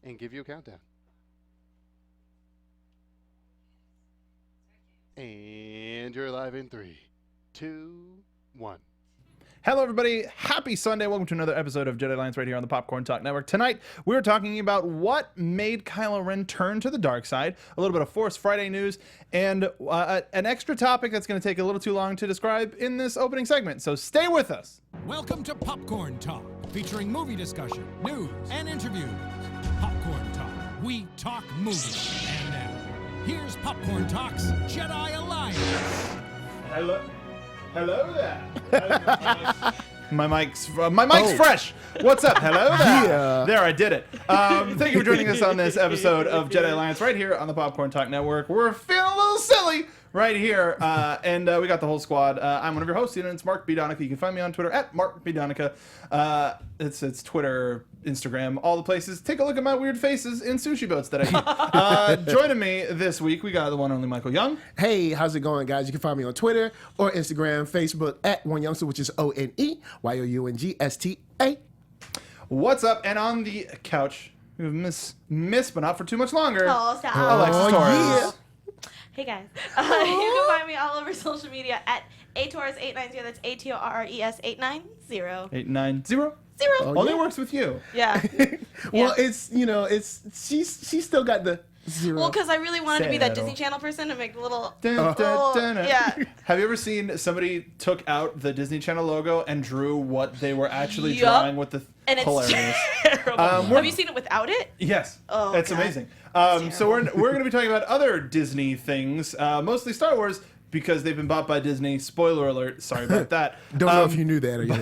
and give you a countdown. And you're live in 3, 2, 1. Hello, everybody. Happy Sunday. Welcome to another episode of Jedi Alliance right here on the Popcorn Talk Network. Tonight, we're talking about what made Kylo Ren turn to the dark side, a little bit of Force Friday news, and an extra topic that's going to take a little too long to describe in this opening segment. So stay with us. Welcome to Popcorn Talk, featuring movie discussion, news, and interviews. Popcorn Talk. We talk movies. And now, here's Popcorn Talk's Jedi Alliance. Hello there. My mic's fresh. What's up? Hello there. Yeah. There, I did it. Thank you for joining us on this episode of Jedi Alliance right here on the Popcorn Talk Network. We're feeling a little silly right here, and we got the whole squad. I'm one of your hosts, and it's Mark B. Donica. You can find me on Twitter at Mark B. Donica. It's Twitter, Instagram, all the places. Take a look at my weird faces in sushi boats that I eat. Joining me this week, we got the one and only Michael Young. Hey, how's it going, guys? You can find me on Twitter or Instagram, Facebook at One Youngster, which is ONEYOUNGSTA. What's up? And on the couch, we have Miss, but not for too much longer, Oh, stop. Alexis Torres. Yeah. Hey, guys. You can find me all over social media at atorres890. That's ATORRES 890. 890. Only yeah. works with you. Yeah. Well, it's she's still got the zero. Well, because I really wanted to be that Zero. Disney Channel person and make a little... Dun, dun, dun, dun. Yeah. Have you ever seen somebody took out the Disney Channel logo and drew what they were actually Yup. drawing with the And it's hilarious? terrible. Have you seen it without it? Yes. Oh, It's God. amazing. So we're going to be talking about other Disney things, mostly Star Wars, because they've been bought by Disney. Spoiler alert. Sorry about that. Don't know if you knew that or you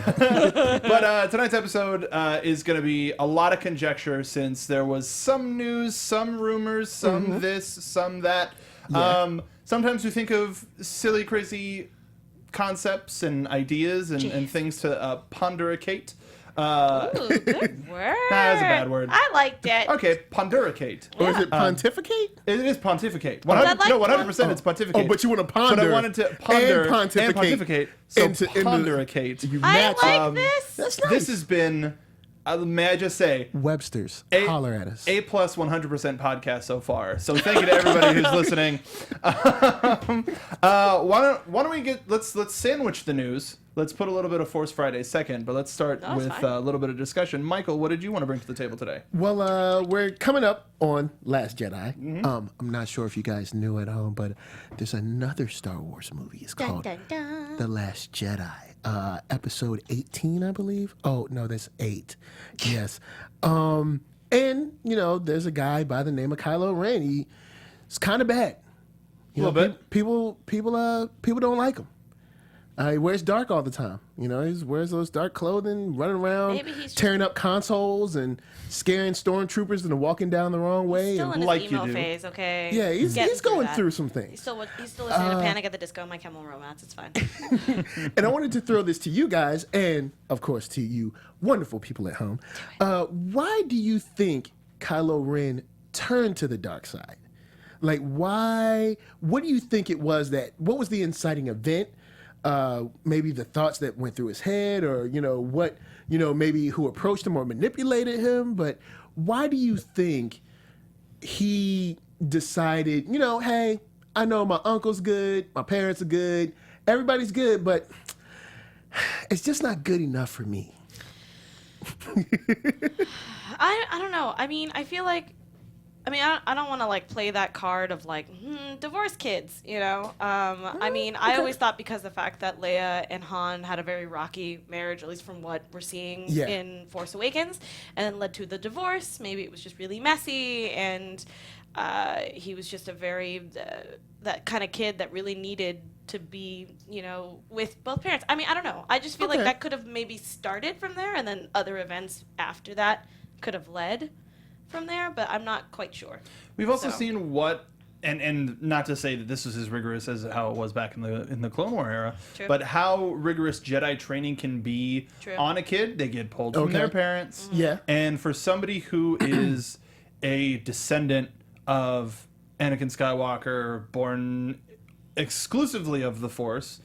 But tonight's episode is going to be a lot of conjecture, since there was some news, some rumors, some this, some that. Yeah. Sometimes we think of silly, crazy concepts and ideas and things to pondericate. Ooh, good word. That's a bad word. I liked it. Okay, pondericate. Or is it pontificate? It is pontificate. I like 100% it's pontificate. Oh, but you want to ponder. But I wanted to ponder and pontificate. So into- pondericate. You I match like it. this. That's nice. This has been, may I just say, Webster's. Holler at us. A plus 100% podcast so far. So thank you to everybody who's listening. Why don't we let's sandwich the news. Let's put a little bit of Force Friday second, but let's start That's with fine. a little bit of discussion. Michael, what did you want to bring to the table today? Well, we're coming up on Last Jedi. I'm not sure if you guys knew at home, but there's another Star Wars movie. It's Dun, called dun, dun. The Last Jedi. Episode 18, I believe. Oh, no, that's 8. Yes. And, there's a guy by the name of Kylo Ren. He's kind of bad. A little bit. People don't like him. He wears dark all the time. He wears those dark clothing, running around, Maybe he's tearing up consoles and scaring stormtroopers into walking down the wrong way. Still And in his Like you emo do. phase, okay? yeah, he's Getting going that. through some He's things. still listening to Panic at the Disco, My Chemical Romance. It's fine. And I wanted to throw this to you guys, and of course to you wonderful people at home. Why do you think Kylo Ren turned to the dark side? Like, why? What do you think it was what was the inciting event? Maybe the thoughts that went through his head, or maybe who approached him or manipulated him. But why do you think he decided, hey, I know my uncle's good, my parents are good, everybody's good, but it's just not good enough for me? I don't know. I mean, I feel like, I don't want to play that card of divorced kids, I mean, I always thought because the fact that Leia and Han had a very rocky marriage, at least from what we're seeing Yeah. in Force Awakens, and then led to the divorce. Maybe it was just really messy, and he was just a very that kind of kid that really needed to be, with both parents. I mean, I don't know. I just feel like Okay. that could have maybe started from there, and then other events after that could have led from there, but I'm not quite sure. We've also So. seen what, and not to say that this was as rigorous as how it was back in the Clone War era, True. but how rigorous Jedi training can be True. on a kid. They get pulled from Okay. their parents. Yeah. And for somebody who is a descendant of Anakin Skywalker, born exclusively of the Force,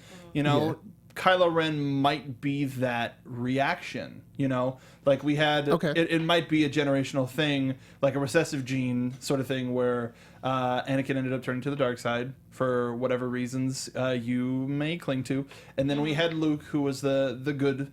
Kylo Ren might be that reaction, you know? Like we had, it might be a generational thing, like a recessive gene sort of thing where Anakin ended up turning to the dark side for whatever reasons you may cling to. And then we had Luke, who was the good,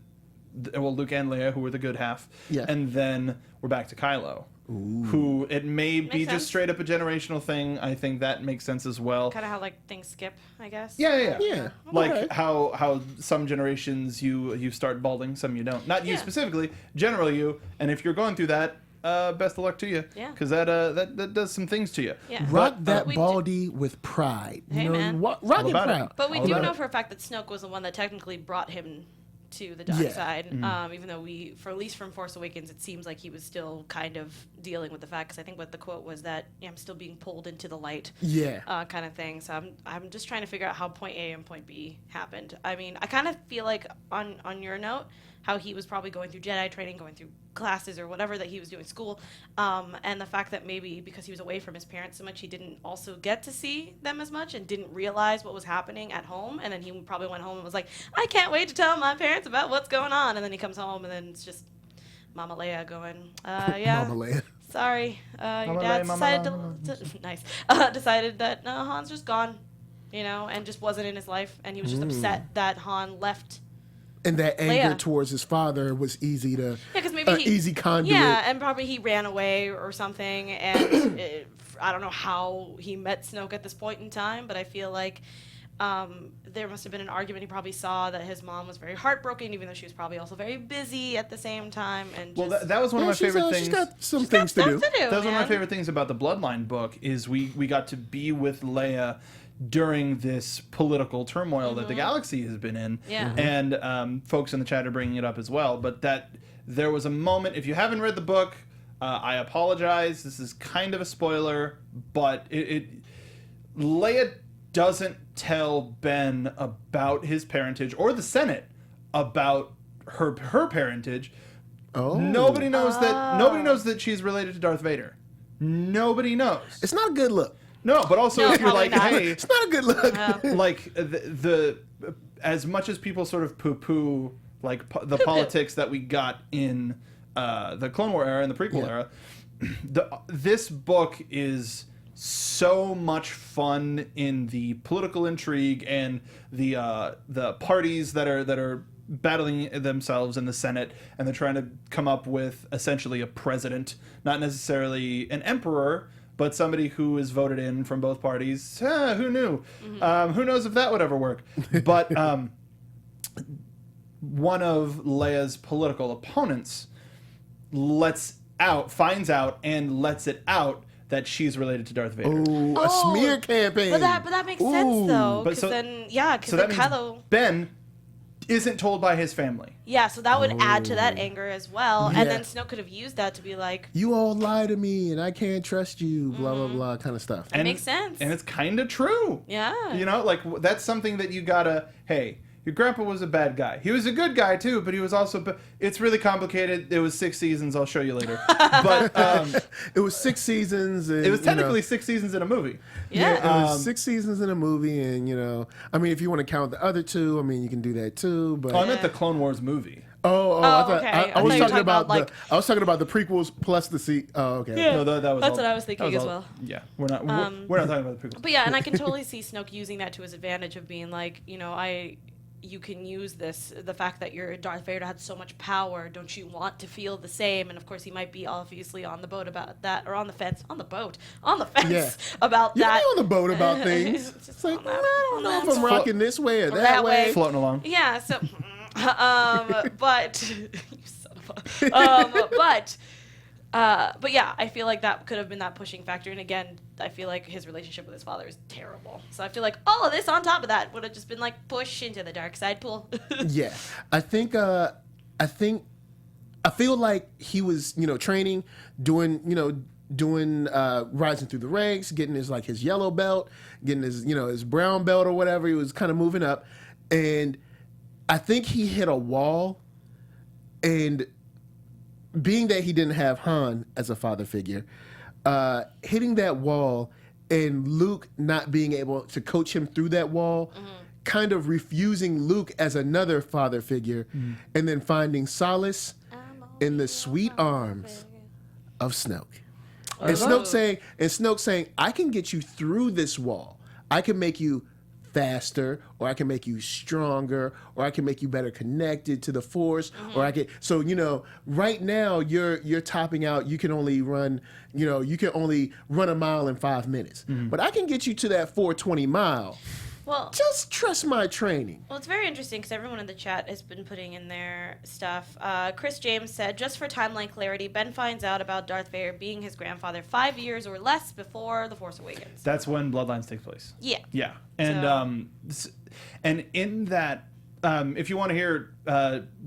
well, Luke and Leia, who were the good half. Yeah. And then we're back to Kylo. Ooh. Who it may be just straight up a generational thing. I think that makes sense as well. Kind of how like things skip, I guess. Yeah. Like how some generations you start balding, some you don't. Not you specifically, generally you. And if you're going through that, best of luck to you. Yeah. Because that does some things to you. Yeah. Rock that baldy with pride. Hey, man. Rock it proud. But we do know for a fact that Snoke was the one that technically brought him to the dark side, even though at least from Force Awakens, it seems like he was still kind of dealing with the fact, because I think what the quote was that I'm still being pulled into the light, kind of thing. So I'm just trying to figure out how point A and point B happened. I mean, I kind of feel like on your note, how he was probably going through Jedi training, going through classes or whatever that he was doing school, and the fact that maybe because he was away from his parents so much, he didn't also get to see them as much and didn't realize what was happening at home, and then he probably went home and was like, I can't wait to tell my parents about what's going on, and then he comes home and then it's just Mama Leia going, Mama Leia. Sorry, your dad decided that Han's just gone, you know, and just wasn't in his life, and he was just upset that Han left. And that anger towards his father was easy to, because maybe easy conduit. Yeah, and probably he ran away or something, and I don't know how he met Snoke at this point in time, but I feel like there must have been an argument. He probably saw that his mom was very heartbroken, even though she was probably also very busy at the same time. And that was one of my favorite things. She's got some things to do. That was one of my favorite things about the Bloodline book is we got to be with Leia during this political turmoil that the galaxy has been in. Yeah. And folks in the chat are bringing it up as well. But that there was a moment, if you haven't read the book, I apologize. This is kind of a spoiler, but Leia doesn't tell Ben about his parentage or the Senate about her parentage. Oh. Nobody knows that she's related to Darth Vader. Nobody knows. It's not a good look. No, but also if you're like, hey, it's not a good look. Like the as much as people sort of poo-poo like the politics that we got in the Clone War era and the prequel era, this book is so much fun in the political intrigue and the parties that are battling themselves in the Senate, and they're trying to come up with essentially a president, not necessarily an emperor, but somebody who is voted in from both parties. Who knew? Who knows if that would ever work? But one of Leia's political opponents finds out and lets it out that she's related to Darth Vader. Ooh, a smear campaign. But that makes sense though, because then Kylo Ben isn't told by his family. Yeah, so that would add to that anger as well. Yeah. And then Snoke could have used that to be like, you all lie to me and I can't trust you, blah, blah, blah, kind of stuff. That makes sense. And it's kind of true. Yeah. You know, like that's something that you gotta, hey, your grandpa was a bad guy. He was a good guy too, but he was also, it's really complicated. It was 6 seasons. I'll show you later. But it was 6 seasons. And, it was technically 6 seasons in a movie. Yeah. It was 6 seasons in a movie. And, I mean, if you want to count the other 2, I mean, you can do that too. But I meant the Clone Wars movie. I was talking about the prequels plus the okay. Yeah. No, that's what I was thinking as well. Yeah, we're not talking about the prequels. But yeah, and I can totally see Snoke using that to his advantage of being like, you can use the fact that your Darth Vader had so much power. Don't you want to feel the same? And of course, he might be obviously on the boat about that, or on the fence about that. You be on the boat about things. It's like, I don't know if I'm rocking this way or that way. Floating along. Yeah. So, but you son of a. But yeah, I feel like that could have been that pushing factor. And again, I feel like his relationship with his father is terrible. So I feel like all of this on top of that would have just been like push into the dark side pool. Yeah, I feel like he was, training, doing rising through the ranks, getting his yellow belt, getting his brown belt or whatever. He was kind of moving up, and I think he hit a wall, and being that he didn't have Han as a father figure, hitting that wall and Luke not being able to coach him through that wall kind of refusing Luke as another father figure, and then finding solace in the sweet arms of Snoke. And Snoke saying, I can get you through this wall. I can make you faster, or I can make you stronger, or I can make you better connected to the Force, or I can. So right now you're topping out. You can only run, a mile in 5 minutes. But I can get you to that 420 mile. Well, just trust my training. Well, it's very interesting because everyone in the chat has been putting in their stuff. Chris James said, just for timeline clarity, Ben finds out about Darth Vader being his grandfather 5 years or less before The Force Awakens. That's when Bloodlines takes place. Yeah. Yeah. And and in that, if you want to hear,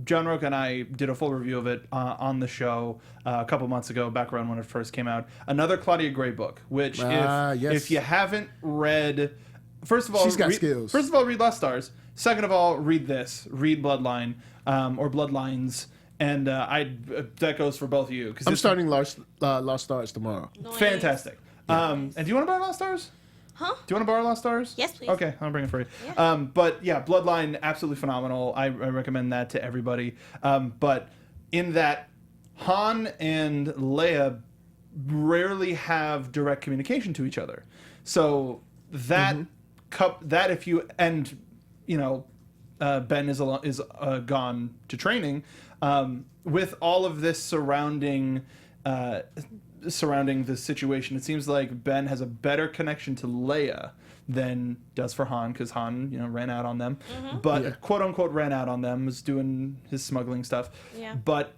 John Roca and I did a full review of it on the show a couple months ago, back around when it first came out. Another Claudia Gray book, which if you haven't read... First of all, she's got skills. First of all, read Lost Stars. Second of all, read this. Read Bloodline or Bloodlines, and that goes for both of you. I'm starting Lost Stars tomorrow. Nice. Fantastic. And do you want to borrow Lost Stars? Huh? Do you want to borrow Lost Stars? Yes, please. Okay, I'll bring it for you. Yeah. But yeah, Bloodline, absolutely phenomenal. I recommend that to everybody. But in that, Han and Leia rarely have direct communication to each other. So that that if you and Ben is gone to training, with all of this surrounding the situation, it seems like Ben has a better connection to Leia than does for Han, because Han ran out on them, but quote unquote ran out on them, was doing his smuggling stuff. Yeah. But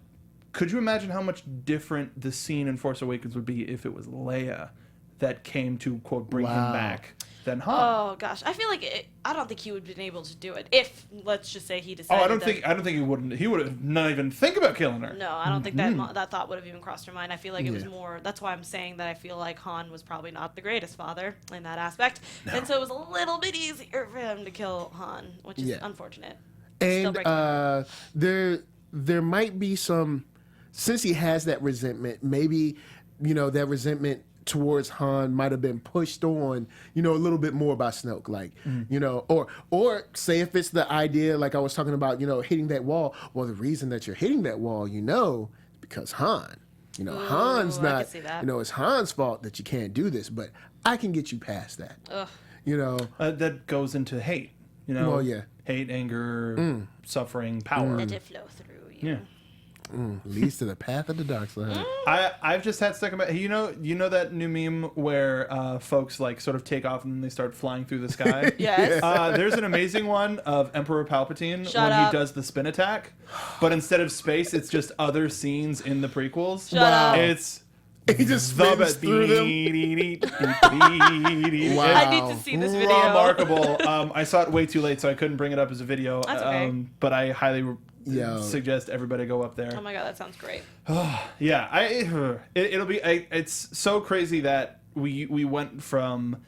could you imagine how much different the scene in Force Awakens would be if it was Leia that came to quote bring him back than Han? Oh gosh, I feel like I don't think he would have been able to do it if, let's just say, he decided. I don't think he wouldn't. He would have not even think about killing her. No, I don't think that thought would have even crossed her mind. I feel like it was more. That's why I'm saying that I feel like Han was probably not the greatest father in that aspect, and so it was a little bit easier for him to kill Han, which is unfortunate. And there might be some, since he has that resentment, maybe that resentment towards Han might have been pushed on, a little bit more by Snoke, like, or say if it's the idea, like I was talking about, hitting that wall. Well, the reason that you're hitting that wall, is because Han. Han's not, it's Han's fault that you can't do this, but I can get you past that. That goes into hate, Well, yeah. Hate, anger, suffering, power. Let it flow through you. Yeah. Leads to the path of the dark side. I've just had stuck in my, you know that new meme where folks like sort of take off and then they start flying through the sky? Yes. There's an amazing one of Emperor Palpatine Shut when up. he does the spin attack, but instead of space, it's just other scenes in the prequels. Shut up. It's He just spins through them. Wow. I need to see this video. Remarkable. I saw it way too late, so I couldn't bring it up as a video. That's okay. But I highly suggest everybody go up there. Oh my god, that sounds great. Yeah, it'll be. It's so crazy that we went from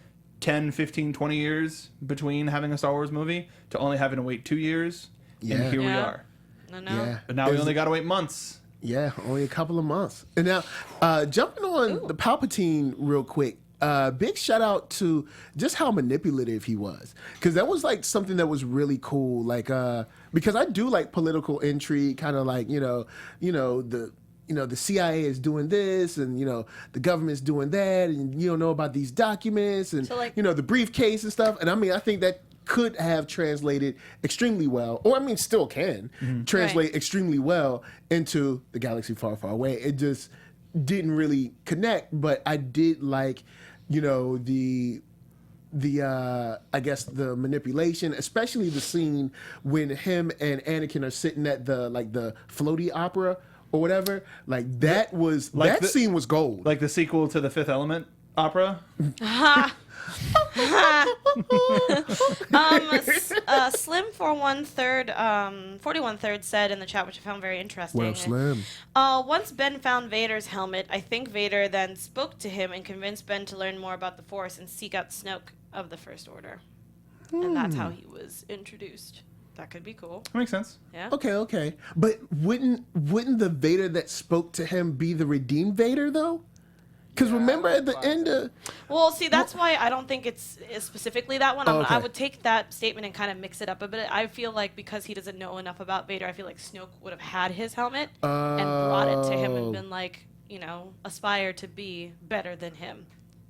10, 15, 20 years between having a Star Wars movie to only having to wait 2 years. Yeah. And here we are. I know. Yeah. But now we only got to wait months. Yeah, only a couple of months. And now, jumping on the Palpatine real quick, big shout out to just how manipulative he was, because that was like something that was really cool. Like, because I do like political intrigue, kind of like the CIA is doing this, and the government's doing that, and you don't know about these documents, and So, like, the briefcase and stuff. And I think that could have translated extremely well, or still can translate extremely well into the galaxy far, far away. It just didn't really connect, but I did like, the I guess the manipulation, especially the scene when him and Anakin are sitting at the floaty opera or whatever. Like that was scene was gold. Like the sequel to the Fifth Element opera. Slim for 41 said in the chat, which I found very interesting. Well, Slim. Once Ben found Vader's helmet, I think Vader then spoke to him and convinced Ben to learn more about the Force and seek out Snoke of the First Order. And that's how he was introduced. That could be cool. That makes sense. Yeah. Okay. But wouldn't the Vader that spoke to him be the redeemed Vader though? Because remember at the end of... Well, see, that's why I don't think it's specifically that one. Okay. I would take that statement and kind of mix it up a bit. I feel like because he doesn't know enough about Vader, I feel like Snoke would have had his helmet and brought it to him and been like, you know, aspire to be better than him.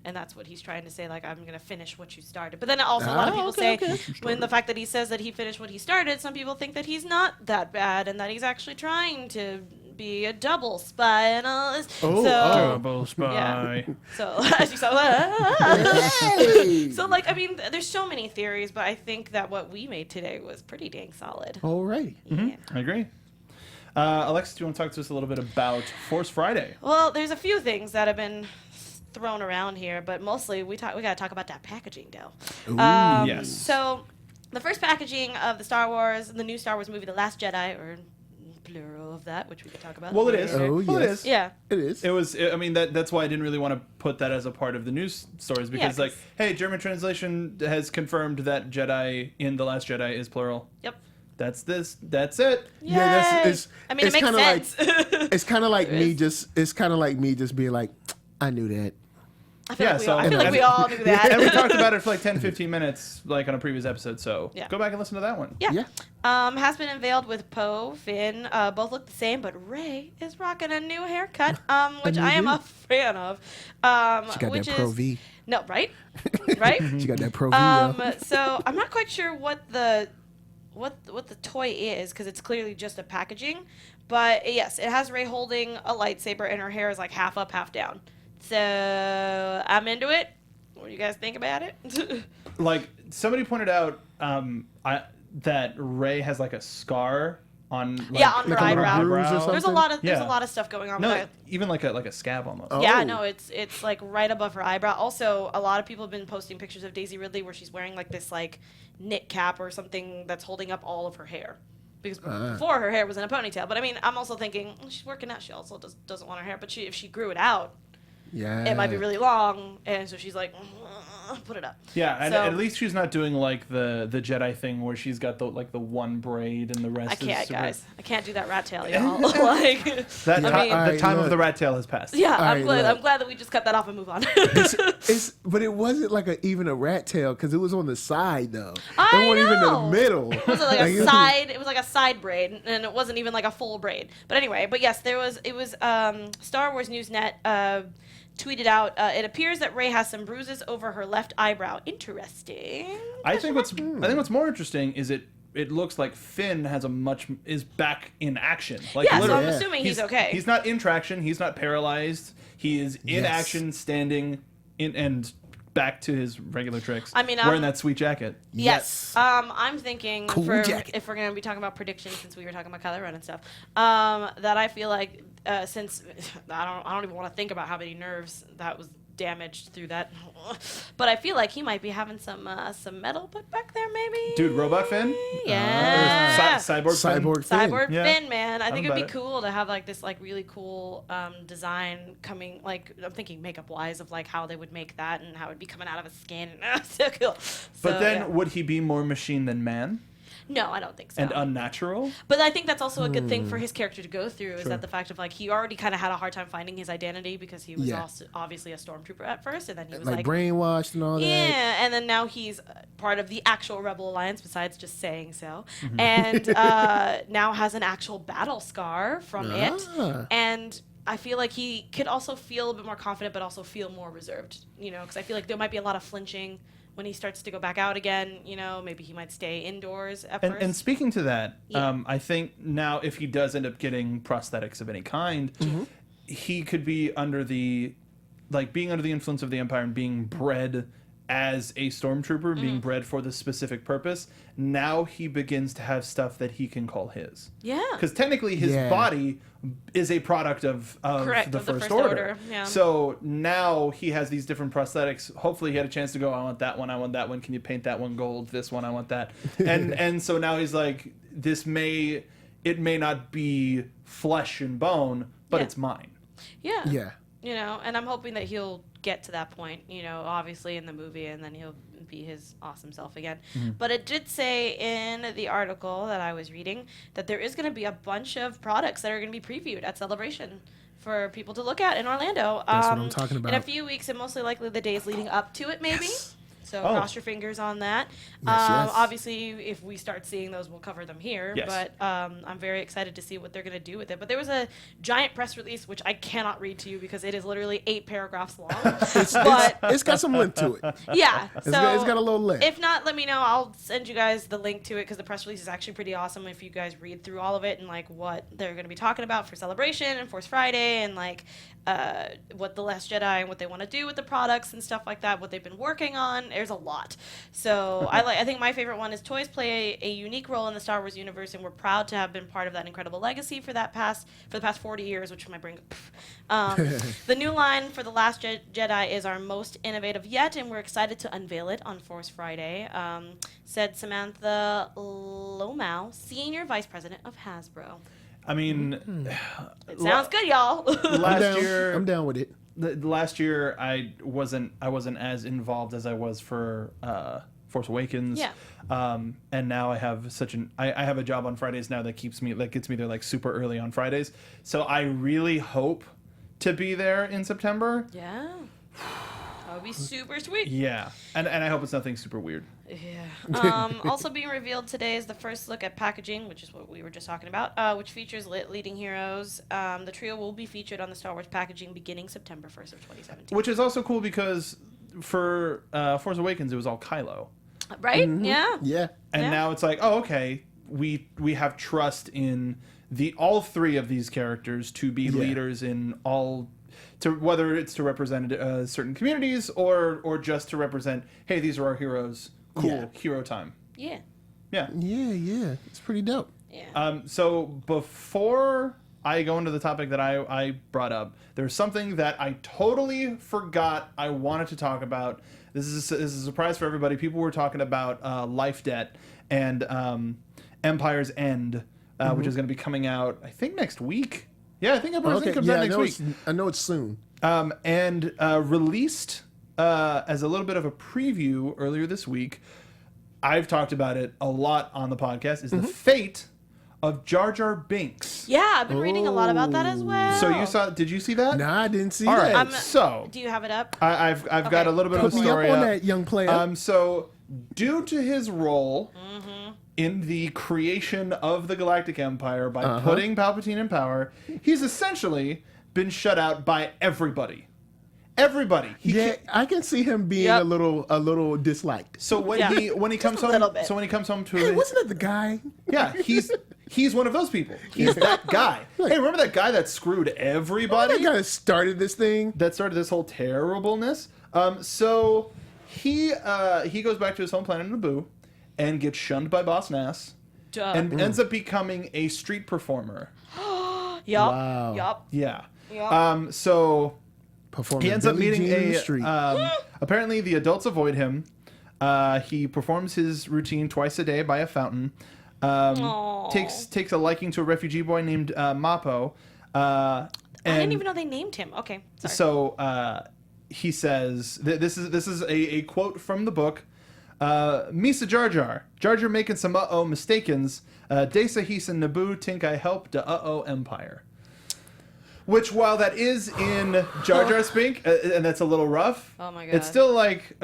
And that's what he's trying to say, like, I'm going to finish what you started. But then also a lot of people say, when the fact that he says that he finished what he started, some people think that he's not that bad and that he's actually trying to be a double spy and all this. Double spy. Yeah. So, as you saw, so, like, I mean, there's so many theories, but I think that what we made today was pretty dang solid. Alrighty. Yeah. I agree. Alexis, do you want to talk to us a little bit about Force Friday? Well, there's a few things that have been thrown around here, but mostly we got to talk about that packaging, though. Yes. So, the first packaging of the new Star Wars movie, The Last Jedi, or plural of that, which we could talk about. Well, it is. later. Oh, Well, it yes. is. Yeah. It is. It was. I mean, that's why I didn't really want to put that as a part of the news stories because, Yeah, like, hey, German translation has confirmed that Jedi in The Last Jedi is plural. Yep. That's this. That's it. Yeah, that's Yay! it's. I mean, it's it makes kinda sense. Like, it's kind of like There me is. just. It's kind of like me just being like, I knew that. I feel Yeah, like we so- all, I feel like and- we all knew that. And we talked about it for like 10, 15 minutes, like on a previous episode. So Yeah. go back and listen to that one. Yeah. Yeah. Has been unveiled with Poe, Finn. Both look the same, but Rey is rocking a new haircut, which I am a fan of. She got which that Pro is, V. No, right? Right? She got that Pro V. yo. So I'm not quite sure what the toy is because it's clearly just a packaging, but yes, it has Rey holding a lightsaber and her hair is like half up, half down. So I'm into it. What do you guys think about it? Like somebody pointed out, that Rey has like a scar on. Like, Yeah, on her Like a little eyebrow. bruise or There's a something? lot of Yeah. stuff going on. No, with that. even like a scab almost. Oh. Yeah, no, it's like right above her eyebrow. Also, a lot of people have been posting pictures of Daisy Ridley where she's wearing like this like knit cap or something that's holding up all of her hair. Because before her hair was in a ponytail. But I mean, I'm also thinking she's working out. She also doesn't want her hair. But if she grew it out, Yeah. it might be really long. And so she's like, put it up. Yeah, and So- at least she's not doing like the Jedi thing where she's got the one braid and the rest. I can't, is super... guys. I can't do that rat tail, y'all. Like, That I mean- the Alright, time of look. the rat tail has passed. yeah, All right, look. I'm glad that we just cut that off and move on. But it wasn't like even a rat tail because it was on the side though. I it wasn't even in the know. middle. It was like Like, a side. It was like a side braid, and it wasn't even like a full braid. But anyway, yes, it was Star Wars Newsnet tweeted out. It appears that Rey has some bruises over her left eyebrow. Interesting. I think what's more interesting is it looks like Finn is back in action. Like Yeah, so literally, I'm assuming he's okay. He's not in traction. He's not paralyzed. He is in Yes. action, standing in and back to his regular tricks. I mean, wearing that sweet jacket. Yes. I'm thinking Cool jacket. if we're gonna be talking about predictions, since we were talking about Kylo Ren and stuff, that I feel like since I don't even want to think about how many nerves that was damaged through that, but I feel like he might be having some metal put back there, maybe. Dude, Robot Finn? Yeah. Cyborg Finn? Cyborg Finn. Cyborg Yeah. Finn, man. I I'm think it'd be about it. cool to have like this like really cool design coming. Like I'm thinking makeup wise of like how they would make that and how it'd be coming out of his skin. So cool. But So, then yeah. would he be more machine than man No, I don't think so. and unnatural? But I think that's also a good thing for his character to go through is that the fact of like he already kind of had a hard time finding his identity because he was Yeah. also obviously a stormtrooper at first, and then he was Like brainwashed and all that. yeah, and then now he's part of the actual Rebel Alliance, besides just saying so, Mm-hmm. and now has an actual battle scar from it, Ah. and I feel like he could also feel a bit more confident, but also feel more reserved, you know, because I feel like there might be a lot of flinching when he starts to go back out again, you know, maybe he might stay indoors at first. And speaking to that, Yeah. I think now if he does end up getting prosthetics of any kind, he could be being under the influence of the Empire and being bred as a stormtrooper, being bred for this specific purpose. Now he begins to have stuff that he can call his. Yeah. Because technically his Yeah. body is a product of Correct, the of the First First Order. Order, yeah. So now he has these different prosthetics. Hopefully he had a chance to go, I want that one, I want that one. Can you paint that one gold? This one, I want that. And so now he's like, it may not be flesh and bone, but Yeah. it's mine. Yeah. Yeah. You know, and I'm hoping that he'll get to that point, you know, obviously in the movie, and then he'll be his awesome self again. But it did say in the article that I was reading that there is going to be a bunch of products that are going to be previewed at Celebration for people to look at in Orlando. That's what I'm talking about. In a few weeks, and mostly likely the days leading up to it, maybe. So cross your fingers on that. Yes. Obviously, if we start seeing those, we'll cover them here. Yes. But I'm very excited to see what they're going to do with it. But there was a giant press release, which I cannot read to you because it is literally 8 paragraphs long. It's got some length to it. Yeah. It's got a little length. If not, let me know. I'll send you guys the link to it because the press release is actually pretty awesome if you guys read through all of it and like what they're going to be talking about for Celebration and Force Friday and like what The Last Jedi and what they want to do with the products and stuff like that, what they've been working on. There's a lot. So I think my favorite one is toys play a unique role in the Star Wars universe, and we're proud to have been part of that incredible legacy for the past 40 years, which my brain. The new line for The Last Jedi is our most innovative yet, and we're excited to unveil it on Force Friday, said Samantha Lomau, Senior Vice President of Hasbro. I mean, It sounds good, y'all. last year I'm down with it. Last year I wasn't as involved as I was for Force Awakens. Yeah. And now I have I have a job on Fridays now that gets me there like super early on Fridays. So I really hope to be there in September. Yeah. That would be super sweet. Yeah. And I hope it's nothing super weird. Yeah. Also being revealed today is the first look at packaging, which is what we were just talking about, which features leading heroes. The trio will be featured on the Star Wars packaging beginning September 1st of 2017. Which is also cool because for Force Awakens it was all Kylo. Right? Yeah. Yeah. And now it's like, oh, okay, we have trust in all 3 of these characters to be leaders in all, to whether it's to represent certain communities or just to represent, hey, these are our heroes. Cool, hero time. Yeah. Yeah. Yeah. It's pretty dope. Yeah. So before I go into the topic that I brought up, there's something that I totally forgot I wanted to talk about. This is a surprise for everybody. People were talking about Life Debt and Empire's End, which is going to be coming out, I think, next week. Yeah, I think Empire's End comes out next week. I know it's soon. And released as a little bit of a preview earlier this week. I've talked about it a lot on the podcast. Is the fate of Jar Jar Binks. Yeah, I've been reading a lot about that as well. So did you see that? Nah, I didn't see All that. right. So do you have it up? I've got a little bit of a Put me story up on that, young player. So due to his role in the creation of the Galactic Empire by putting Palpatine in power, he's essentially been shut out by everybody. Everybody. I can see him being a little disliked. So when he comes home, to Hey, wasn't that the guy? Yeah, he's one of those people. He's that guy. Hey, remember that guy that screwed everybody? That guy that started this thing. That started this whole terribleness. So he goes back to his home planet Naboo and gets shunned by Boss Nass and ends up becoming a street performer. Yup. Wow. Yup. Yeah. Yep. So Performing he ends up Billie meeting Jean in the street. apparently the adults avoid him. He performs his routine twice a day by a fountain. Takes a liking to a refugee boy named Mappo. I didn't even know they named him. Okay. Sorry. So he says, this is a quote from the book. Misa Jar Jar making some mistakens. Desa he's in Naboo tink I help the Empire. Which, while that is in Jar Jar Spink, and that's a little rough, oh my God. it's still like,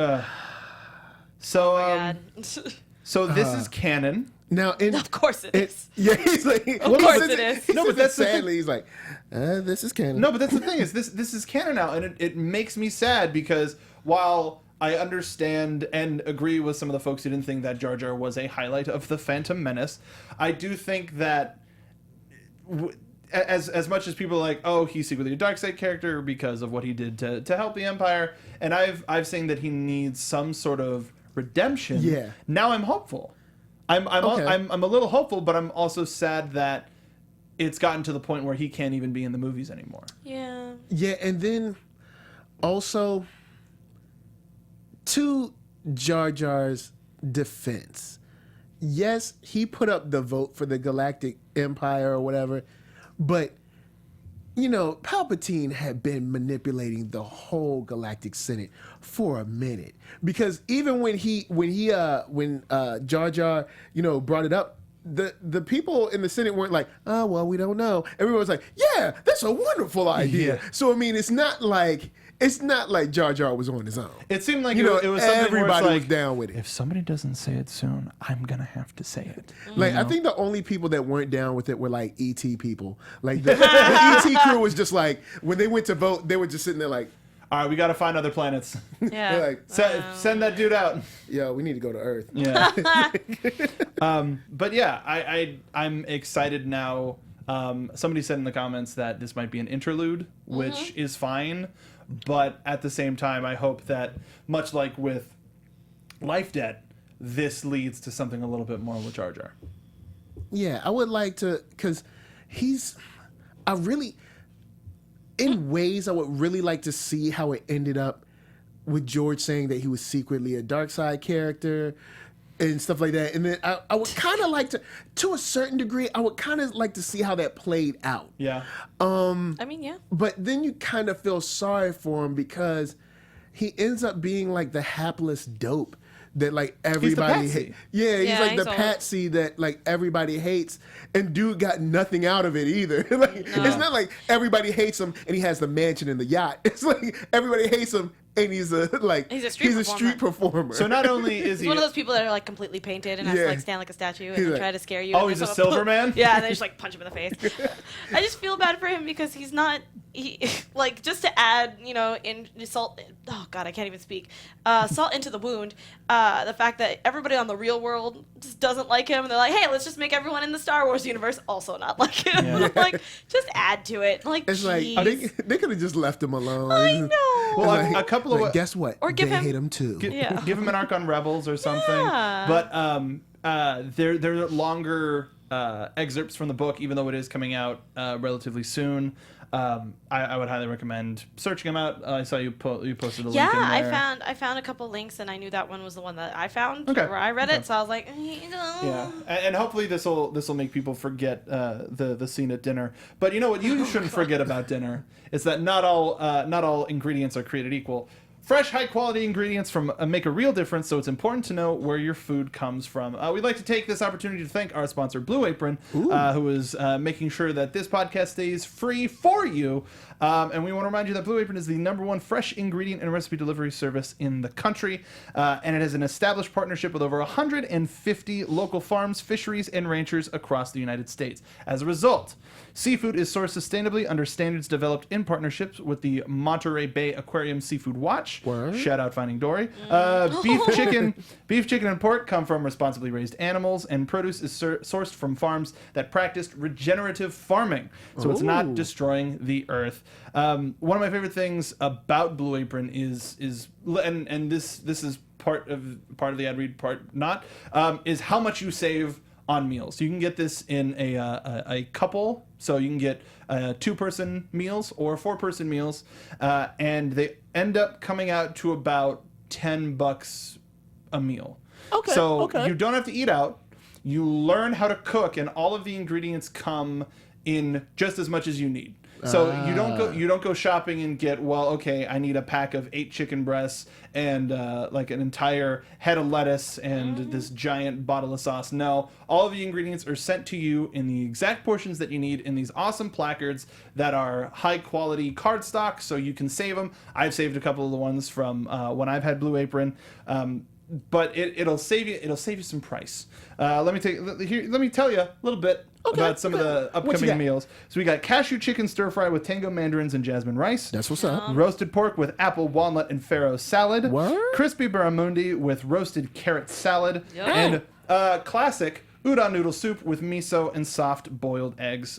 so, Oh my God. so this is canon. Now, Of course it is. Yeah, he's like, Of course it is. No, but that's the thing. sadly, he's like, this is canon. No, but that's the thing is this is canon now, and it makes me sad because while I understand and agree with some of the folks who didn't think that Jar Jar was a highlight of the Phantom Menace, I do think that as much as people are like, oh, he's secretly a dark side character because of what he did to help the Empire, and I've saying that he needs some sort of redemption. Yeah. Now I'm hopeful. I'm a little hopeful, but I'm also sad that it's gotten to the point where he can't even be in the movies anymore. Yeah. Yeah, and then also to Jar Jar's defense, yes, he put up the vote for the Galactic Empire or whatever, but you know, Palpatine had been manipulating the whole Galactic Senate for a minute, because even when Jar Jar, you know, brought it up the people in the Senate weren't like, oh, well, we don't know. Everyone was like, yeah, that's a wonderful idea. Yeah. So, I mean, it's not like Jar Jar was on his own. It seemed like You know, it was something everybody where was it's like, down with it. if somebody doesn't say it soon, I'm going to have to say it. Like, I think the only people that weren't down with it were like ET people. Like the ET crew was just like, when they went to vote, they were just sitting there like, All right, we got to find other planets. Yeah. they're like, Send that dude out. yo, we need to go to Earth. Yeah. But yeah, I'm excited now. Somebody said in the comments that this might be an interlude, which is fine. But at the same time, I hope that, much like with Life Debt, this leads to something a little bit more with Jar Jar. Yeah, I would like to, because in ways, I would really like to see how it ended up with George saying that he was secretly a dark side character and stuff like that. And then I would kind of like to a certain degree, I would kind of like to see how that played out. Yeah. I mean, yeah. But then you kind of feel sorry for him because he ends up being like the hapless dope that like everybody patsy. Yeah, he's Yeah, like he's the old. patsy that like everybody hates, and dude got nothing out of it either. Like it's not like everybody hates him and he has the mansion and the yacht. It's like everybody hates him and he's a street performer. So not only is He's he one of those people that are like completely painted and has Yeah. to like stand like a statue and He's then like, try to scare you. Oh, and he's then a someone- silver man? Yeah, and they just like punch him in the face. I just feel bad for him because he's not. Like just to add, in salt. Oh God, I can't even speak. Salt into the wound. The fact that everybody on the real world just doesn't like him, and they're like, hey, let's just make everyone in the Star Wars universe also not like him. Yeah. Like, just add to it. Like, it's like jeez. they could have just left him alone. I know. Well, It's a couple of like, guess what? Or give they him- hate him too. Yeah. give him an arc on Rebels or something. Yeah. But they're longer excerpts from the book, even though it is coming out relatively soon. I would highly recommend searching them out. I saw you posted a link in there. I found a couple links, and I knew that one was the one that I found Okay. where I read Okay. it. So I was like, Yeah, and hopefully this will make people forget the scene at dinner. But you know what you shouldn't forget about dinner is that not all ingredients are created equal. Fresh, high-quality ingredients make a real difference, so it's important to know where your food comes from. We'd like to take this opportunity to thank our sponsor, Blue Apron, who is making sure that this podcast stays free for you. And we want to remind you that Blue Apron is the #1 fresh ingredient and recipe delivery service in the country. And it has an established partnership with over 150 local farms, fisheries, and ranchers across the United States. As a result, seafood is sourced sustainably under standards developed in partnerships with the Monterey Bay Aquarium Seafood Watch. Word. Shout out Finding Dory. Beef, chicken, and pork come from responsibly raised animals, and produce is sourced from farms that practiced regenerative farming, so it's not Ooh. destroying the earth. One of my favorite things about Blue Apron is this is part of the ad read, part not, is how much you save on meals. You can get this in a couple, so you can get 2-person meals or 4-person meals, and they end up coming out to about $10 a meal. Okay, So okay. you don't have to eat out. You learn how to cook, and all of the ingredients come in just as much as you need. So you don't go shopping and get, I need a pack of 8 chicken breasts and like an entire head of lettuce and this giant bottle of sauce. No, all of the ingredients are sent to you in the exact portions that you need in these awesome placards that are high quality cardstock, so you can save them. I've saved a couple of the ones from when I've had Blue Apron. But it'll save you some price. Let me tell you a little bit about some of the What you upcoming got? meals. So we got cashew chicken stir fry with tango mandarins and jasmine rice. That's what's up. Roasted pork with apple, walnut, and farro salad. Word? Crispy barramundi with roasted carrot salad. Yum. And classic udon noodle soup with miso and soft boiled eggs.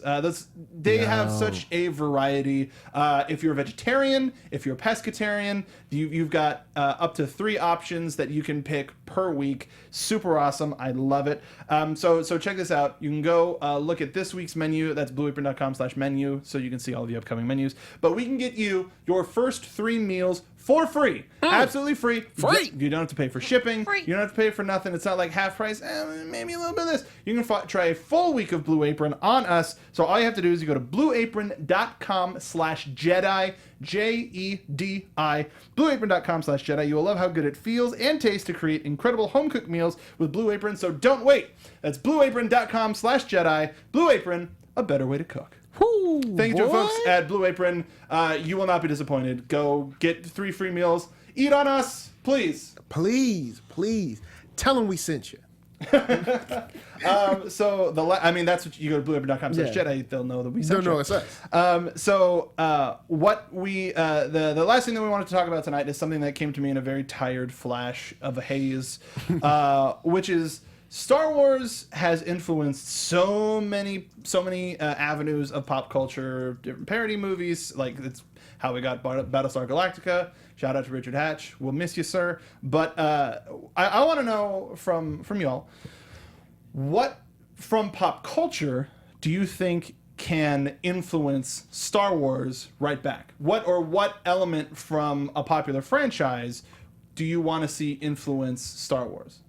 They have such a variety. If you're a vegetarian, if you're a pescatarian, you've got up to 3 options that you can pick per week. Super awesome. I love it. So check this out. You can go look at this week's menu. That's blueapron.com/menu, so you can see all the upcoming menus. But we can get you your first 3 meals for free. Absolutely free. Free. You don't have to pay for shipping. Free. You don't have to pay for nothing. It's not like half price, maybe a little bit of this. You can try a full week of Blue Apron on us. So all you have to do is you go to blueapron.com/Jedi, Jedi, blueapron.com/Jedi. You will love how good it feels and tastes to create incredible home-cooked meals with Blue Apron, so don't wait. That's blueapron.com/Jedi. Blue Apron, a better way to cook. Woo, Thank you to boy. folks at Blue Apron. You will not be disappointed. Go get 3 free meals. Eat on us, please. Please, please. Tell them we sent you. So that's what you go to blueapron.com/Jedi. They'll know that we sent No, you. it's us. What we the last thing that we wanted to talk about tonight is something that came to me in a very tired flash of a haze, which is Star Wars has influenced so many avenues of pop culture, different parody movies. Like it's how we got Battlestar Galactica. Shout out to Richard Hatch. We'll miss you, sir. But I want to know from y'all, what from pop culture do you think can influence Star Wars right back? What element from a popular franchise do you want to see influence Star Wars?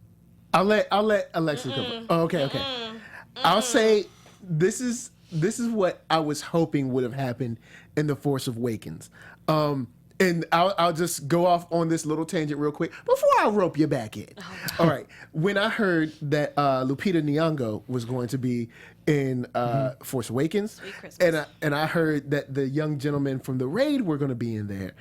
I'll let Alexis go first. Oh, okay. I'll say this is what I was hoping would have happened in The Force Awakens. And I'll just go off on this little tangent real quick before I rope you back in. All right. When I heard that Lupita Nyong'o was going to be in Force Awakens, and I heard that the young gentlemen from the Raid were going to be in there,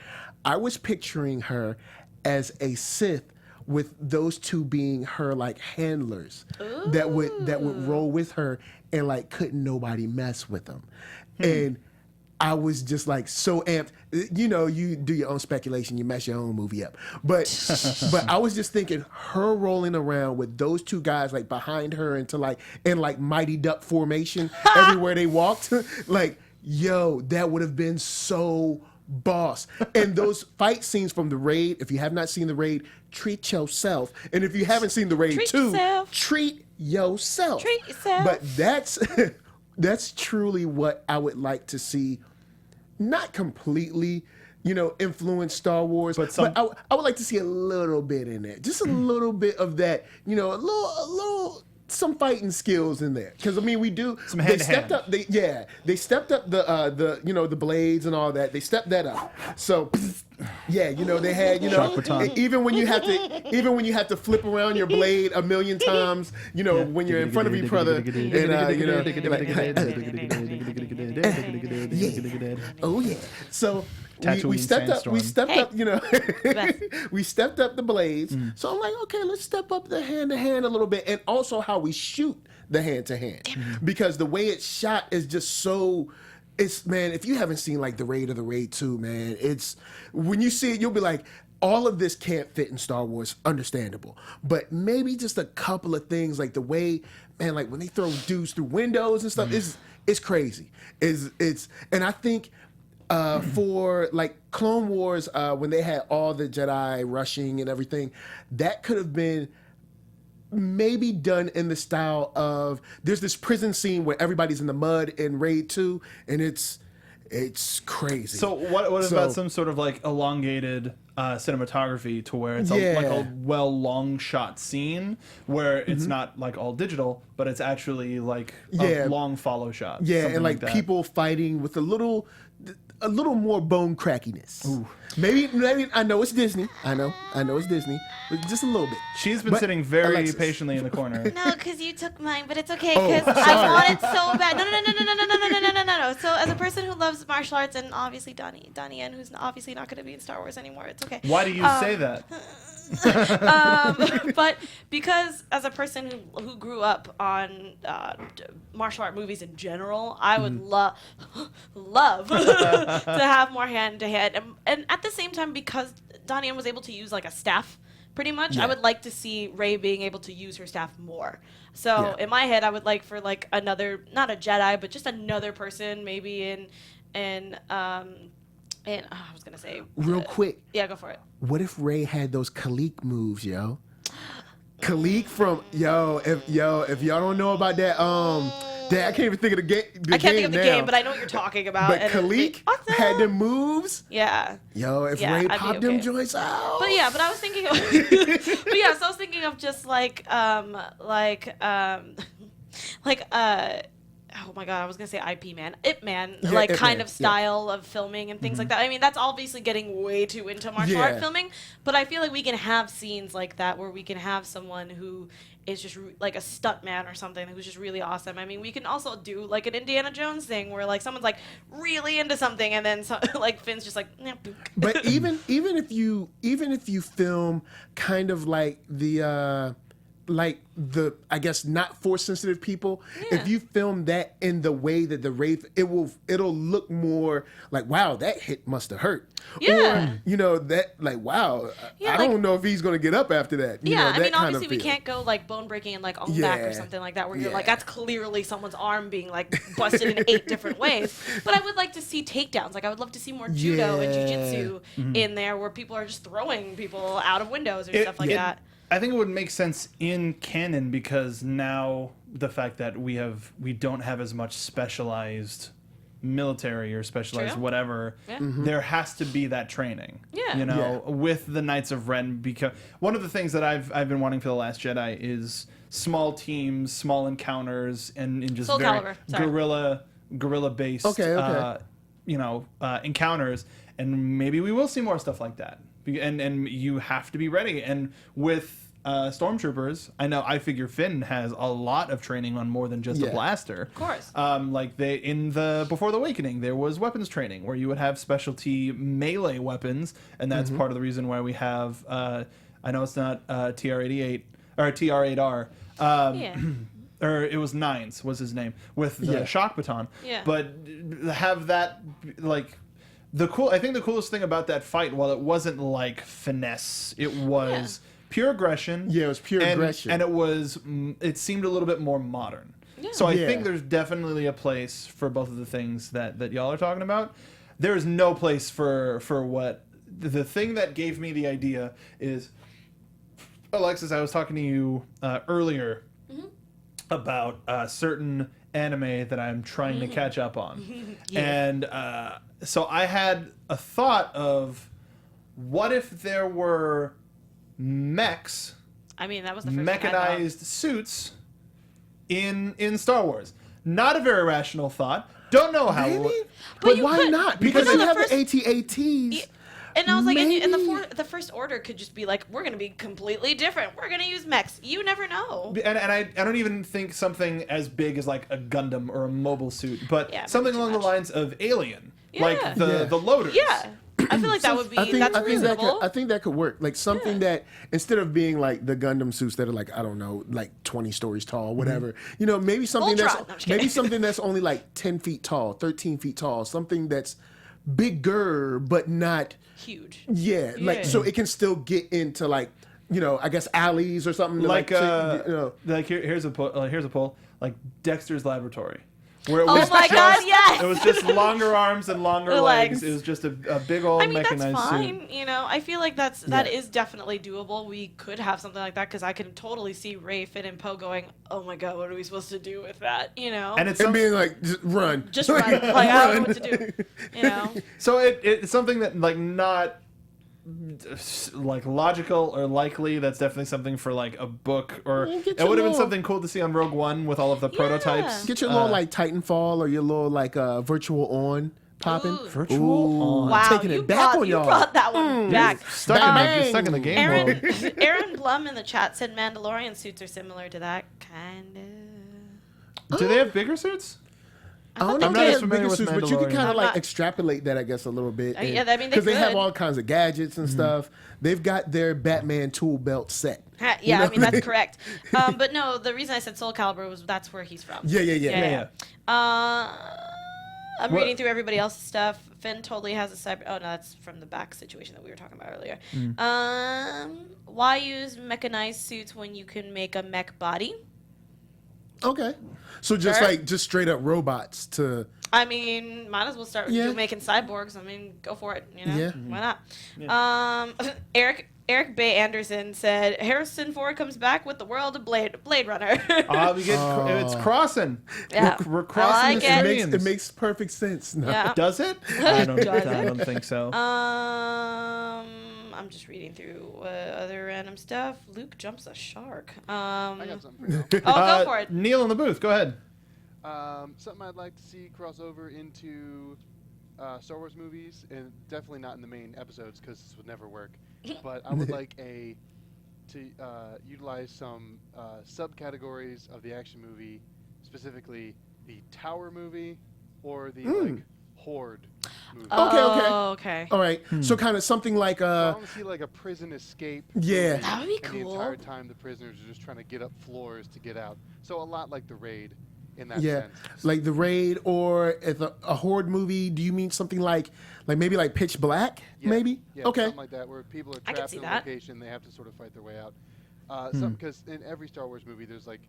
I was picturing her as a Sith with those two being her like handlers that would roll with her and like couldn't nobody mess with them. And I was just like so amped. You know, you do your own speculation, you mess your own movie up. But I was just thinking her rolling around with those two guys like behind her into like in like Mighty Duck formation everywhere they walked. Like, yo, that would have been so boss. And those fight scenes from the Raid, if you have not seen the Raid, treat yourself. And if you haven't seen the Raid Treat yourself. treat yourself. Treat yourself. But that's truly what I would like to see. Not completely, influence Star Wars, but I would like to see a little bit in there, just a little bit of that, a little some fighting skills in there. Because I mean, we do. Some hand to hand. They stepped up the blades and all that. They stepped that up. So. Yeah, they had, even when you have to flip around your blade a million times, when you're in front of each other, oh yeah. So we stepped up, we stepped up the blades. So I'm like, okay, let's step up the hand to hand a little bit, and also how we shoot the hand to hand, because the way it's shot is just so. Man, if you haven't seen like the Raid or the Raid 2, man, it's when you see it, you'll be like, all of this can't fit in Star Wars, understandable. But maybe just a couple of things, like the way, man, like when they throw dudes through windows and stuff, it's crazy. And I think for like Clone Wars, when they had all the Jedi rushing and everything, that could have been maybe done in the style of, there's this prison scene where everybody's in the mud in Raid 2, and it's crazy. So what about some sort of like elongated cinematography to where it's like a long shot scene where it's not like all digital, but it's actually like a long follow shot. Yeah, and like people fighting with a little more bone crackiness. Ooh. Maybe I know it's Disney. I know it's Disney, but just a little bit. She's been sitting very patiently in the corner. No, because you took mine, but it's okay because I want it so bad. No. So as a person who loves martial arts, and obviously Donnie, and who's obviously not going to be in Star Wars anymore, it's okay. Why do you say that? But because as a person who grew up on martial art movies in general, I would love to have more hand to hand, and at the same time, because Donnie was able to use like a staff pretty much, I would like to see Rey being able to use her staff more. So in my head, I would like for like another, not a Jedi, but just another person maybe in I was gonna say real quick. Yeah, go for it. What if Rey had those Khalik moves, yo? Khalik from if y'all don't know about that Dang, I can't even think of the game. I can't think of the now. game, but I know what you're talking about. But and Khalik awesome. had them moves. Yeah. Yo, if Yeah, Ray I'd be popped okay. them joints out. But yeah, but I was thinking of, but yeah, so I was thinking of just oh my god, I was gonna say IP Man, Ip Man, Yeah, like Ip kind Man, of style of filming and things like that. I mean, that's obviously getting way too into martial Yeah. art filming, but I feel like we can have scenes like that where we can have someone who is just like a stuntman or something who's just really awesome. I mean, we can also do like an Indiana Jones thing where like someone's like really into something and then like Finn's just like, nah, book. But even if you film kind of like the I guess not force sensitive people, if you film that in the way that the Wraith, it'll look more like, wow, that hit must have hurt. Yeah. Or that like, wow, Yeah, I like- don't know if he's gonna get up after that. You know, I that mean, kind of obviously we feel. can't go like bone breaking and like own back or Yeah. something like that where you're like, Yeah. that's clearly someone's arm being like busted in 8 different ways. But I would like to see takedowns. Like I would love to see more judo and Yeah. jujitsu in there where people are just throwing people out of windows or stuff like that. I think it would make sense in canon because now the fact that we don't have as much specialized military or specialized True. whatever, Yeah. there has to be that training. Yeah. With the Knights of Ren, because one of the things that I've been wanting for The Last Jedi is small teams, small encounters, and just Soul very Calibur, sorry. guerrilla based Okay. encounters, and maybe we will see more stuff like that. And you have to be ready. And with stormtroopers, I figure Finn has a lot of training on more than just a Yeah. blaster. Of course. Like Before the Awakening, there was weapons training where you would have specialty melee weapons, and that's part of the reason why we have. I know it's not TR-88 or TR-8R. Yeah. Or it was Nines was his name with the shock baton. Yeah. But have that like. I think the coolest thing about that fight, while it wasn't like finesse, it was pure aggression. Yeah, it was pure aggression. And it seemed a little bit more modern. Yeah. So I Yeah. think there's definitely a place for both of the things that y'all are talking about. There is no place for what the thing that gave me the idea is, Alexis, I was talking to you earlier about a certain anime that I'm trying to catch up on. And so I had a thought of, what if there were mechs, I mean, that was the first thing I thought. mechanized suits in Star Wars? Not a very rational thought. Don't know how. Maybe? But But you why could- not? because Because you the have first- the AT-ATs. And I was like, and Maybe. the First Order could just be like, we're going to be completely different. We're going to use mechs. You never know. And I don't even think something as big as like a Gundam or a mobile suit, but Yeah, something too along the much. lines of Alien, Yeah. like the Yeah. loaders. Yeah. I feel like that would be, that's reasonable. I think that could work. Like something that instead of being like the Gundam suits that are like, I don't know, like 20 stories tall, whatever. Maybe something Voltron. No, I'm just kidding. maybe something that's only like 10 feet tall, 13 feet tall, something that's bigger but not Huge. like so it can still get into like, I guess alleys or something Like here's here's a poll, like Dexter's Laboratory, where it Oh was my just, God, yes! it was just longer arms and longer The legs. legs. It was just a big old I mean, that's mechanized fine. suit. I feel like that is definitely doable. We could have something like that because I can totally see Rey, Finn, and Poe going, "Oh my God, what are we supposed to do with that?" And it's and being like, just run. just run. Like I don't know what to do. so it's something that like not like logical or likely. That's definitely something for like a book, or Yeah, it get would have your been little- something cool to see on Rogue One with all of the prototypes. Get your little like Titanfall or your little like virtual on popping. Ooh. Virtual on. Wow, taking you it back brought, on you y'all. brought that one back. Stuck in the game world. Aaron Blum in the chat said Mandalorian suits are similar to that kind of. Do they have bigger suits? I don't I'm know not if they as have familiar bigger with suits, but you can Mandalorian. kind I'm of like not- extrapolate that, I guess, a little bit. Yeah, I mean, they because they have could. all kinds of gadgets and stuff. They've got their Batman tool belt set. Yeah, I mean that's correct. But no, the reason I said Soul Calibur was that's where he's from. Yeah. I'm reading through everybody else's stuff. Finn totally has a cyber. Oh no, that's from the back situation that we were talking about earlier. Why use mechanized suits when you can make a mech body? Okay. So just Sure. like just straight up robots to. I mean, might as well start making cyborgs. I mean, go for it. You know, Yeah. Why not? Eric Bay Anderson said Harrison Ford comes back with the world of Blade Runner. We get it's crossing. Yeah. We're crossing I like the it. screens. It makes perfect sense. No. Yeah. Does it? I don't think so. I'm just reading through other random stuff. Luke jumps a shark. I got something for you. Go for it. Neil in the booth. Go ahead. Something I'd like to see cross over into Star Wars movies, and definitely not in the main episodes because this would never work. But I would like to utilize some subcategories of the action movie, specifically the Tower movie or the like Horde movie. Okay. All right. So kind of something like So I want to see like a prison escape. Yeah. movie, That would be and the cool. entire time the prisoners are just trying to get up floors to get out. So a lot like the Raid in that yeah, sense. like the Raid or if a Horde movie. Do you mean something like maybe like Pitch Black? Yeah, Maybe. Yeah, Okay. something like that, where people are I can trapped see in a that. location, they have to sort of fight their way out. Because in every Star Wars movie, there's like,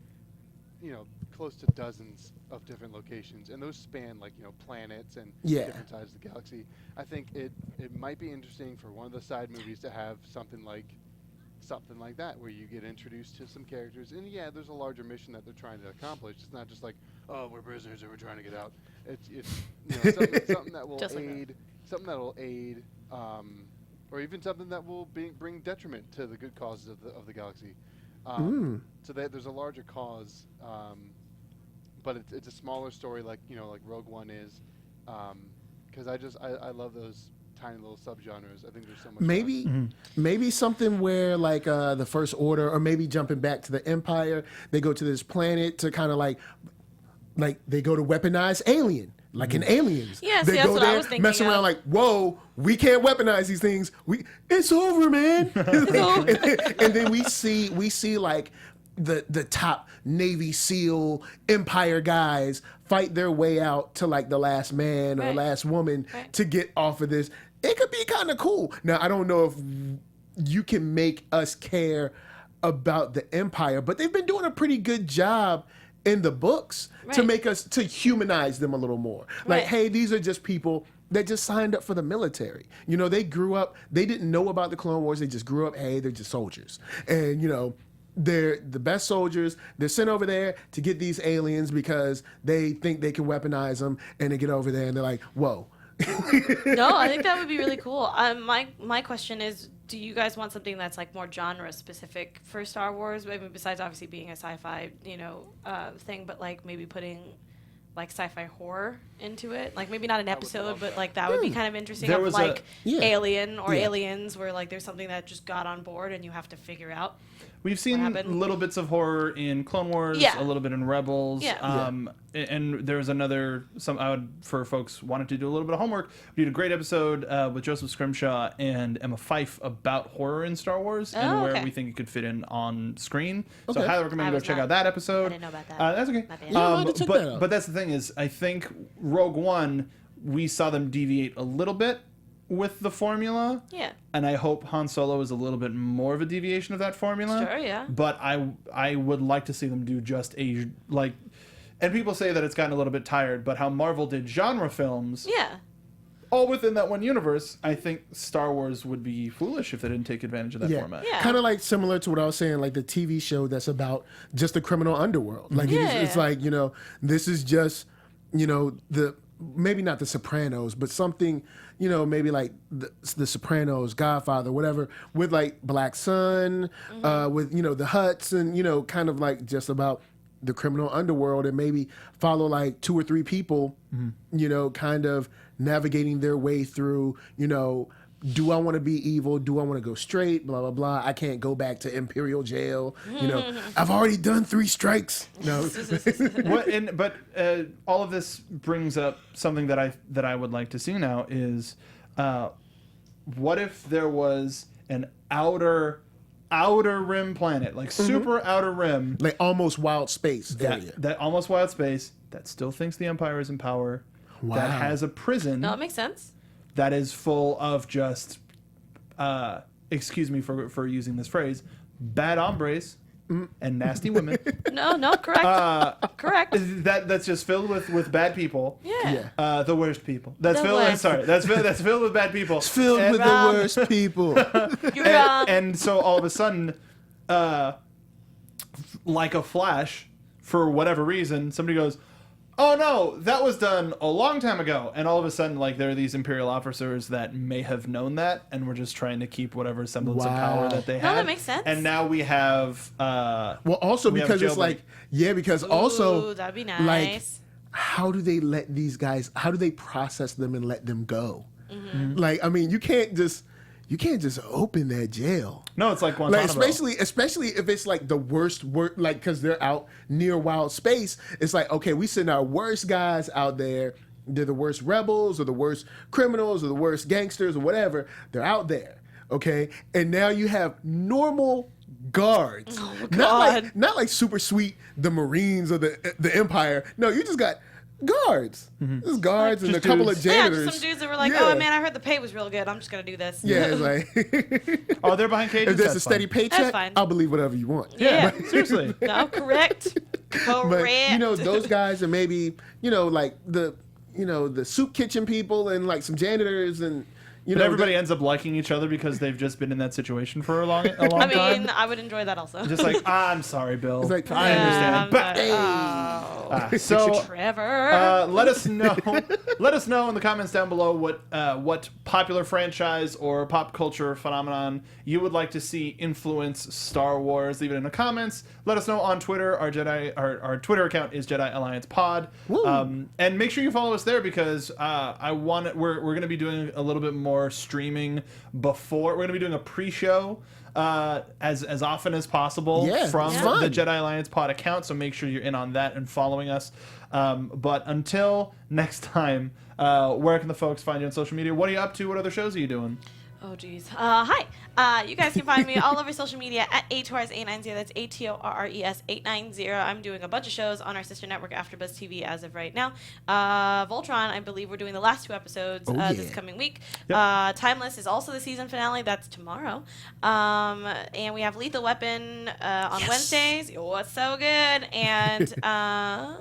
close to dozens of different locations, and those span like planets and Yeah. different sides of the galaxy. I think it might be interesting for one of the side movies to have something like that, where you get introduced to some characters, and yeah, there's a larger mission that they're trying to accomplish. It's not just like, oh, we're prisoners and we're trying to get out. It's something that will Just like that. aid, something that will aid, or even something that will bring detriment to the good causes of the galaxy. So that there's a larger cause, but it's a smaller story, like like Rogue One is, because I love those tiny little subgenres. I think there's so much. Maybe something where like the First Order, or maybe jumping back to the Empire, they go to this planet to kind of like they go to weaponize Alien. Like in Aliens, Yeah, they see, that's go what I there, was thinking mess around of. like, whoa, we can't weaponize these things. It's over, man. and then we see like the top Navy SEAL Empire guys fight their way out to like the last man or Right. last woman Right. to get off of this. It could be kind of cool. Now, I don't know if you can make us care about the Empire, but they've been doing a pretty good job in the books to Right. make us, to humanize them a little more. Like, Right. hey, these are just people that just signed up for the military. They grew up, they didn't know about the Clone Wars. They just grew up, hey, they're just soldiers. And, they're the best soldiers. They're sent over there to get these aliens because they think they can weaponize them, and they get over there and they're like, whoa. No, I think that would be really cool. My question is, do you guys want something that's like more genre specific for Star Wars? I mean, besides obviously being a sci-fi, thing, but like maybe putting like sci-fi horror into it. Like maybe not an episode, love but that. like that would be kind of interesting. There Of was like Yeah. Alien or Yeah. Aliens, where like there's something that just got on board and you have to figure out. We've seen happened? little bits of horror in Clone Wars, Yeah. a little bit in Rebels. Yeah. And there's for folks wanted to do a little bit of homework. We did a great episode with Joseph Scrimshaw and Emma Fife about horror in Star Wars and Oh, where okay. we think it could fit in on screen. So Okay. I highly recommend I you go was check not- out that episode. I didn't know about that. That's okay. My bad. Yeah, I had to check that out. But that's the thing is, I think Rogue One, we saw them deviate a little bit with the formula. Yeah. And I hope Han Solo is a little bit more of a deviation of that formula. Sure, yeah. But I would like to see them do just a like, and people say that it's gotten a little bit tired, but how Marvel did genre films, Yeah. all within that one universe, I think Star Wars would be foolish if they didn't take advantage of that Yeah. format. Yeah. Kind of like similar to what I was saying, like the TV show that's about just the criminal underworld. Like it's Yeah. like, this is just, maybe not the Sopranos, but something, maybe like the Sopranos, Godfather, whatever, with like Black Sun, with, the Hutts and, kind of like just about the criminal underworld, and maybe follow like 2 or 3 people, kind of navigating their way through, do I want to be evil? Do I want to go straight? Blah, blah, blah. I can't go back to Imperial jail. I've already done 3 strikes. No. All of this brings up something that I would like to see now is, what if there was an outer rim planet, like super outer rim, Like almost wild space area. that almost wild space that still thinks the Empire is in power, Wow. that has a prison No, it makes sense. that is full of just, excuse me for using this phrase, bad hombres and nasty women. No, correct. Correct. That's just filled with bad people. Yeah. The worst people. That's The filled. worst. Sorry, that's filled with bad people. It's filled with the worst people. You're wrong. And so all of a sudden, like a flash, for whatever reason, somebody goes, "Oh no, that was done a long time ago." And all of a sudden, like, there are these Imperial officers that may have known that and were just trying to keep whatever semblance of power that they had. that makes sense. And now we have well, also because it's jailbait. like, because also, Ooh, that'd be like, nice. how do they let these guys? How do they process them and let them go? Like, I mean, you can't just open that jail. No, it's like Guantanamo. Like, especially if it's like the worst, like, because they're out near wild space. It's like, okay, we send our worst guys out there. They're the worst rebels or the worst criminals or the worst gangsters or whatever. They're out there, okay? And now you have normal guards. Oh, my God. Not like super sweet, the Marines or the Empire. No, you just got guards. There's guards and a Just couple dudes. of Yeah, janitors. just some dudes that were like, Yeah. "Oh man, I heard the pay was real good. I'm just gonna do this." Yeah, it's like Oh, they're behind cages. if there's a That's steady fine. paycheck, fine. I'll believe whatever you want. Yeah. Seriously. No, correct. But Correct. those guys are maybe like the soup kitchen people and like some janitors and But everybody ends up liking each other because they've just been in that situation for a long I time. mean, I would enjoy that also. Just like, I'm sorry, Bill. It's like, I understand. I'm But sorry. so Trevor. let us know. Let us know in the comments down below what popular franchise or pop culture phenomenon you would like to see influence Star Wars. Leave it in the comments. Let us know on Twitter. Our Twitter account is Jedi Alliance Pod. And make sure you follow us there because we're going to be doing a little bit more streaming before. We're going to be doing a pre-show as often as possible from the Jedi Alliance Pod account. So make sure you're in on that and following us. But until next time, where can the folks find you on social media? What are you up to? What other shows are you doing? Oh, geez. Hi. You guys can find me all over social media at ATORRES890. That's ATORRES890. I'm doing a bunch of shows on our sister network, AfterBuzz TV, as of right now. Voltron, I believe we're doing the last 2 episodes this coming week. Yep. Timeless is also the season finale. That's tomorrow. And we have Lethal Weapon on Wednesdays. Oh, it's so good. And I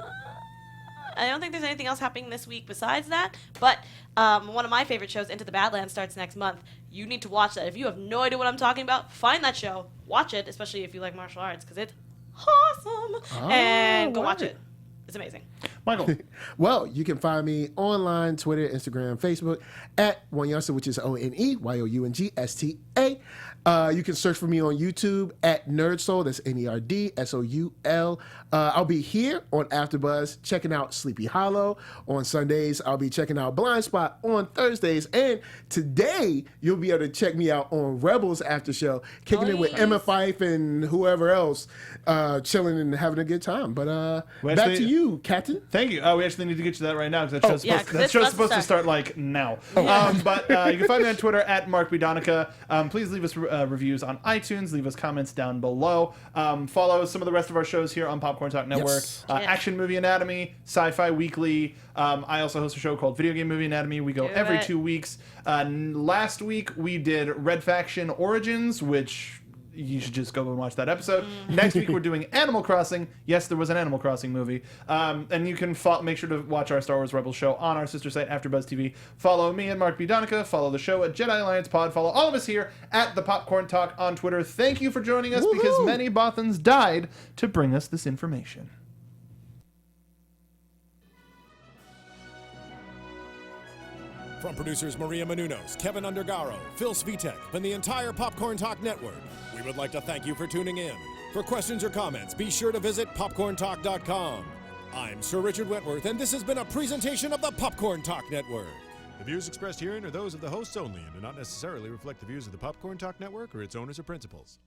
don't think there's anything else happening this week besides that. But one of my favorite shows, Into the Badlands, starts next month. You need to watch that. If you have no idea what I'm talking about, find that show. Watch it, especially if you like martial arts, because it's awesome. And go watch it. It's amazing. Michael. Well, you can find me online, Twitter, Instagram, Facebook, at Oneyongsta, which is ONEYOUNGSTA. You can search for me on YouTube at NerdSoul. That's NERDSOUL. I'll be here on AfterBuzz checking out Sleepy Hollow on Sundays. I'll be checking out Blind Spot on Thursdays. And today, you'll be able to check me out on Rebels After Show, kicking it with Emma Fife and whoever else, chilling and having a good time. But back to you, Captain. Thank you. We actually need to get you that right now because that show's supposed to start like now. But you can find me on Twitter at MarkBDonica. Please leave us reviews on iTunes. Leave us comments down below. Follow some of the rest of our shows here on Popcorn Talk Network. Yes. Action Movie Anatomy, Sci-Fi Weekly. I also host a show called Video Game Movie Anatomy. We go every 2 weeks. Last week we did Red Faction Origins, which you should just go and watch that episode. Next week we're doing Animal Crossing. Yes, there was an Animal Crossing movie. And you can make sure to watch our Star Wars Rebels show on our sister site, AfterBuzz TV. Follow me and Mark B. Donica. Follow the show at Jedi Alliance Pod. Follow all of us here at The Popcorn Talk on Twitter. Thank you for joining us because many Bothans died to bring us this information. From producers Maria Menounos, Kevin Undergaro, Phil Svitek, and the entire Popcorn Talk Network, we would like to thank you for tuning in. For questions or comments, be sure to visit popcorntalk.com. I'm Sir Richard Wentworth, and this has been a presentation of the Popcorn Talk Network. The views expressed herein are those of the hosts only and do not necessarily reflect the views of the Popcorn Talk Network or its owners or principals.